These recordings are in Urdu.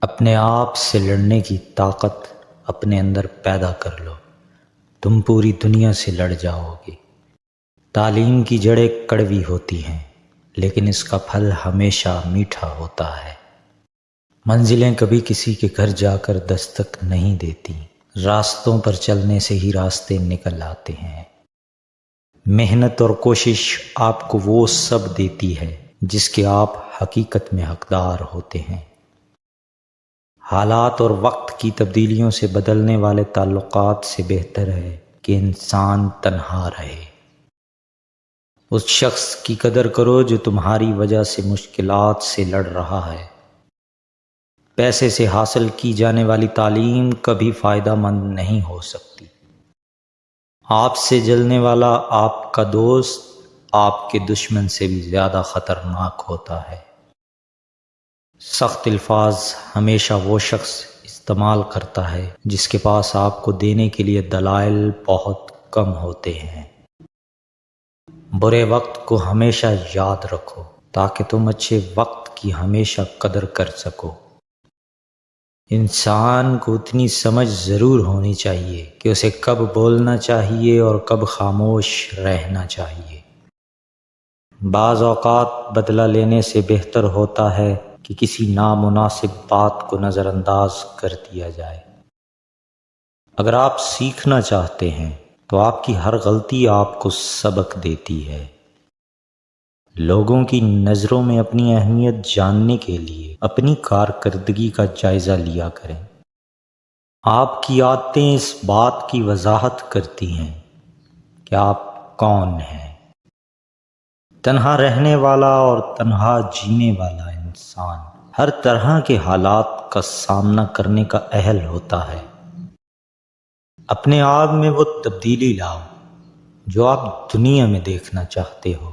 اپنے آپ سے لڑنے کی طاقت اپنے اندر پیدا کر لو، تم پوری دنیا سے لڑ جاؤ گے۔ تعلیم کی جڑیں کڑوی ہوتی ہیں لیکن اس کا پھل ہمیشہ میٹھا ہوتا ہے۔ منزلیں کبھی کسی کے گھر جا کر دستک نہیں دیتی، راستوں پر چلنے سے ہی راستے نکل آتے ہیں۔ محنت اور کوشش آپ کو وہ سب دیتی ہے جس کے آپ حقیقت میں حقدار ہوتے ہیں۔ حالات اور وقت کی تبدیلیوں سے بدلنے والے تعلقات سے بہتر ہے کہ انسان تنہا رہے۔ اس شخص کی قدر کرو جو تمہاری وجہ سے مشکلات سے لڑ رہا ہے۔ پیسے سے حاصل کی جانے والی تعلیم کبھی فائدہ مند نہیں ہو سکتی۔ آپ سے جلنے والا آپ کا دوست آپ کے دشمن سے بھی زیادہ خطرناک ہوتا ہے۔ سخت الفاظ ہمیشہ وہ شخص استعمال کرتا ہے جس کے پاس آپ کو دینے کے لیے دلائل بہت کم ہوتے ہیں۔ برے وقت کو ہمیشہ یاد رکھو تاکہ تم اچھے وقت کی ہمیشہ قدر کر سکو۔ انسان کو اتنی سمجھ ضرور ہونی چاہیے کہ اسے کب بولنا چاہیے اور کب خاموش رہنا چاہیے۔ بعض اوقات بدلہ لینے سے بہتر ہوتا ہے کہ کسی نامناسب بات کو نظر انداز کر دیا جائے۔ اگر آپ سیکھنا چاہتے ہیں تو آپ کی ہر غلطی آپ کو سبق دیتی ہے۔ لوگوں کی نظروں میں اپنی اہمیت جاننے کے لیے اپنی کارکردگی کا جائزہ لیا کریں۔ آپ کی عادتیں اس بات کی وضاحت کرتی ہیں کہ آپ کون ہیں۔ تنہا رہنے والا اور تنہا جینے والا انسان ہر طرح کے حالات کا سامنا کرنے کا اہل ہوتا ہے۔ اپنے آپ میں وہ تبدیلی لاؤ جو آپ دنیا میں دیکھنا چاہتے ہو۔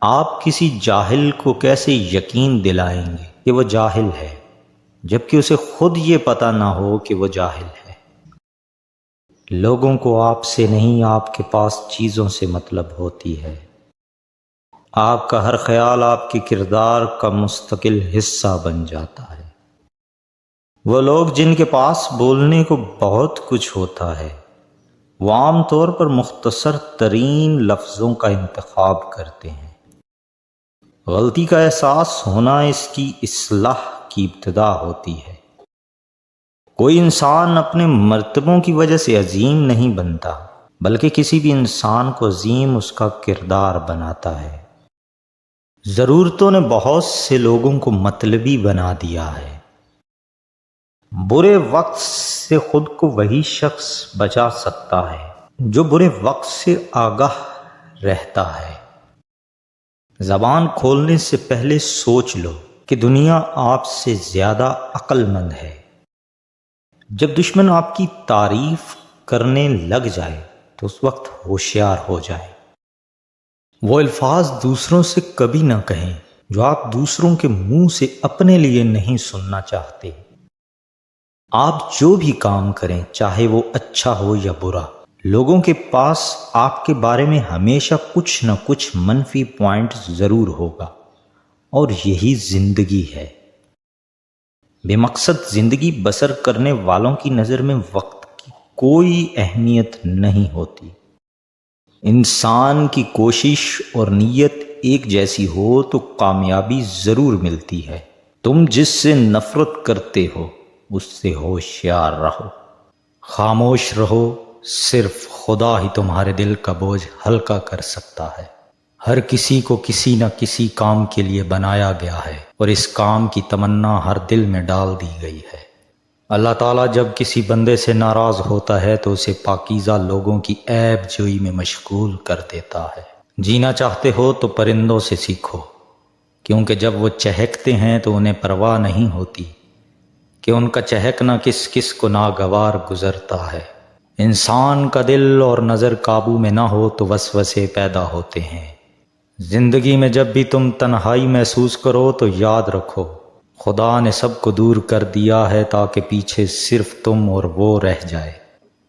آپ کسی جاہل کو کیسے یقین دلائیں گے کہ وہ جاہل ہے جبکہ اسے خود یہ پتہ نہ ہو کہ وہ جاہل ہے۔ لوگوں کو آپ سے نہیں آپ کے پاس چیزوں سے مطلب ہوتی ہے۔ آپ کا ہر خیال آپ کے کردار کا مستقل حصہ بن جاتا ہے۔ وہ لوگ جن کے پاس بولنے کو بہت کچھ ہوتا ہے وہ عام طور پر مختصر ترین لفظوں کا انتخاب کرتے ہیں۔ غلطی کا احساس ہونا اس کی اصلاح کی ابتدا ہوتی ہے۔ کوئی انسان اپنے مرتبوں کی وجہ سے عظیم نہیں بنتا بلکہ کسی بھی انسان کو عظیم اس کا کردار بناتا ہے۔ ضرورتوں نے بہت سے لوگوں کو مطلبی بنا دیا ہے۔ برے وقت سے خود کو وہی شخص بچا سکتا ہے جو برے وقت سے آگاہ رہتا ہے۔ زبان کھولنے سے پہلے سوچ لو کہ دنیا آپ سے زیادہ عقل مند ہے۔ جب دشمن آپ کی تعریف کرنے لگ جائے تو اس وقت ہوشیار ہو جائے۔ وہ الفاظ دوسروں سے کبھی نہ کہیں جو آپ دوسروں کے منہ سے اپنے لیے نہیں سننا چاہتے۔ آپ جو بھی کام کریں چاہے وہ اچھا ہو یا برا، لوگوں کے پاس آپ کے بارے میں ہمیشہ کچھ نہ کچھ منفی پوائنٹ ضرور ہوگا، اور یہی زندگی ہے۔ بے مقصد زندگی بسر کرنے والوں کی نظر میں وقت کی کوئی اہمیت نہیں ہوتی۔ انسان کی کوشش اور نیت ایک جیسی ہو تو کامیابی ضرور ملتی ہے۔ تم جس سے نفرت کرتے ہو اس سے ہوشیار رہو۔ خاموش رہو، صرف خدا ہی تمہارے دل کا بوجھ ہلکا کر سکتا ہے۔ ہر کسی کو کسی نہ کسی کام کے لیے بنایا گیا ہے اور اس کام کی تمنا ہر دل میں ڈال دی گئی ہے۔ اللہ تعالیٰ جب کسی بندے سے ناراض ہوتا ہے تو اسے پاکیزہ لوگوں کی عیب جوئی میں مشغول کر دیتا ہے۔ جینا چاہتے ہو تو پرندوں سے سیکھو، کیونکہ جب وہ چہکتے ہیں تو انہیں پرواہ نہیں ہوتی کہ ان کا چہکنا کس کس کو ناگوار گزرتا ہے۔ انسان کا دل اور نظر قابو میں نہ ہو تو وسوسے پیدا ہوتے ہیں۔ زندگی میں جب بھی تم تنہائی محسوس کرو تو یاد رکھو خدا نے سب کو دور کر دیا ہے تاکہ پیچھے صرف تم اور وہ رہ جائے۔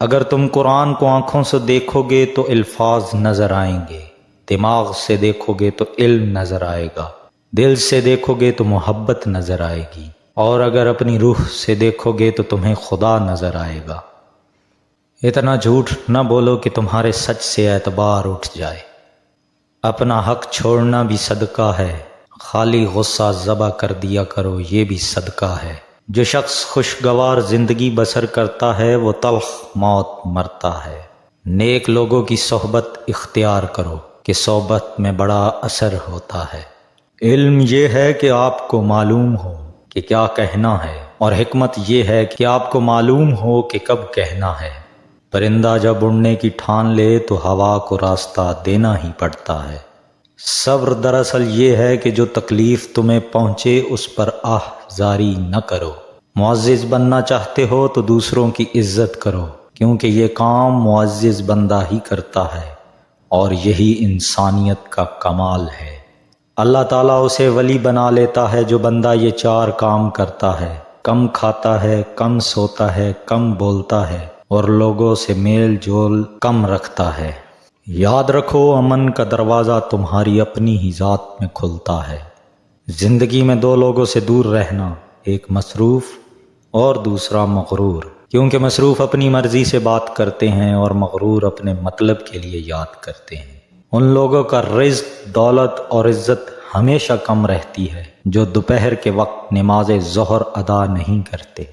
اگر تم قرآن کو آنکھوں سے دیکھو گے تو الفاظ نظر آئیں گے، دماغ سے دیکھو گے تو علم نظر آئے گا، دل سے دیکھو گے تو محبت نظر آئے گی۔ اور اگر اپنی روح سے دیکھو گے تو تمہیں خدا نظر آئے گا۔ اتنا جھوٹ نہ بولو کہ تمہارے سچ سے اعتبار اٹھ جائے۔ اپنا حق چھوڑنا بھی صدقہ ہے، خالی غصہ ذبح کر دیا کرو، یہ بھی صدقہ ہے۔ جو شخص خوشگوار زندگی بسر کرتا ہے وہ تلخ موت مرتا ہے۔ نیک لوگوں کی صحبت اختیار کرو کہ صحبت میں بڑا اثر ہوتا ہے۔ علم یہ ہے کہ آپ کو معلوم ہو کہ کیا کہنا ہے، اور حکمت یہ ہے کہ آپ کو معلوم ہو کہ کب کہنا ہے۔ پرندہ جب اڑنے کی ٹھان لے تو ہوا کو راستہ دینا ہی پڑتا ہے۔ صبر دراصل یہ ہے کہ جو تکلیف تمہیں پہنچے اس پر آہ زاری نہ کرو۔ معزز بننا چاہتے ہو تو دوسروں کی عزت کرو، کیونکہ یہ کام معزز بندہ ہی کرتا ہے، اور یہی انسانیت کا کمال ہے۔ اللہ تعالیٰ اسے ولی بنا لیتا ہے جو بندہ یہ چار کام کرتا ہے: کم کھاتا ہے، کم سوتا ہے، کم بولتا ہے، اور لوگوں سے میل جول کم رکھتا ہے۔ یاد رکھو، امن کا دروازہ تمہاری اپنی ہی ذات میں کھلتا ہے۔ زندگی میں دو لوگوں سے دور رہنا، ایک مصروف اور دوسرا مغرور، کیونکہ مصروف اپنی مرضی سے بات کرتے ہیں اور مغرور اپنے مطلب کے لیے یاد کرتے ہیں۔ ان لوگوں کا رزق، دولت اور عزت ہمیشہ کم رہتی ہے جو دوپہر کے وقت نماز ظہر ادا نہیں کرتے۔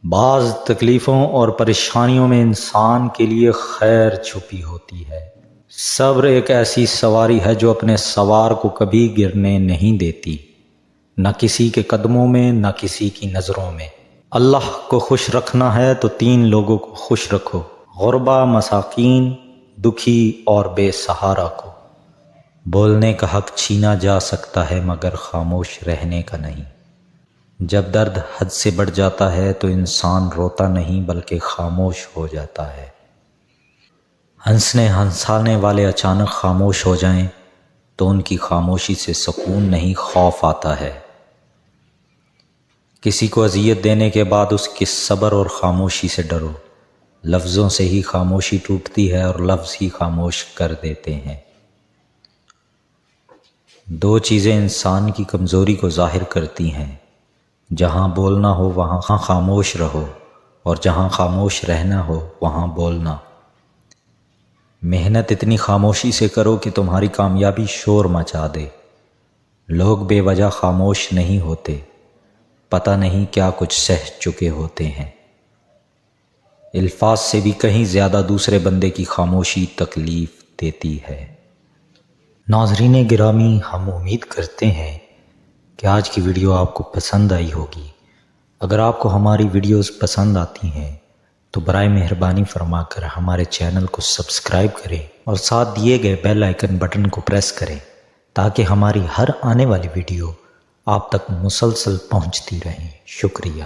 بعض تکلیفوں اور پریشانیوں میں انسان کے لیے خیر چھپی ہوتی ہے۔ صبر ایک ایسی سواری ہے جو اپنے سوار کو کبھی گرنے نہیں دیتی، نہ کسی کے قدموں میں، نہ کسی کی نظروں میں۔ اللہ کو خوش رکھنا ہے تو تین لوگوں کو خوش رکھو: غربا، مساکین، دکھی اور بے سہارا کو۔ بولنے کا حق چھینا جا سکتا ہے مگر خاموش رہنے کا نہیں۔ جب درد حد سے بڑھ جاتا ہے تو انسان روتا نہیں بلکہ خاموش ہو جاتا ہے۔ ہنسانے والے اچانک خاموش ہو جائیں تو ان کی خاموشی سے سکون نہیں، خوف آتا ہے۔ کسی کو اذیت دینے کے بعد اس کے صبر اور خاموشی سے ڈرو۔ لفظوں سے ہی خاموشی ٹوٹتی ہے اور لفظ ہی خاموش کر دیتے ہیں۔ دو چیزیں انسان کی کمزوری کو ظاہر کرتی ہیں: جہاں بولنا ہو وہاں خاموش رہو، اور جہاں خاموش رہنا ہو وہاں بولنا۔ محنت اتنی خاموشی سے کرو کہ تمہاری کامیابی شور مچا دے۔ لوگ بے وجہ خاموش نہیں ہوتے، پتہ نہیں کیا کچھ سہ چکے ہوتے ہیں۔ الفاظ سے بھی کہیں زیادہ دوسرے بندے کی خاموشی تکلیف دیتی ہے۔ ناظرین گرامی، ہم امید کرتے ہیں کہ آج کی ویڈیو آپ کو پسند آئی ہوگی۔ اگر آپ کو ہماری ویڈیوز پسند آتی ہیں تو برائے مہربانی فرما کر ہمارے چینل کو سبسکرائب کریں اور ساتھ دیے گئے بیل آئیکن بٹن کو پریس کریں تاکہ ہماری ہر آنے والی ویڈیو آپ تک مسلسل پہنچتی رہیں۔ شکریہ۔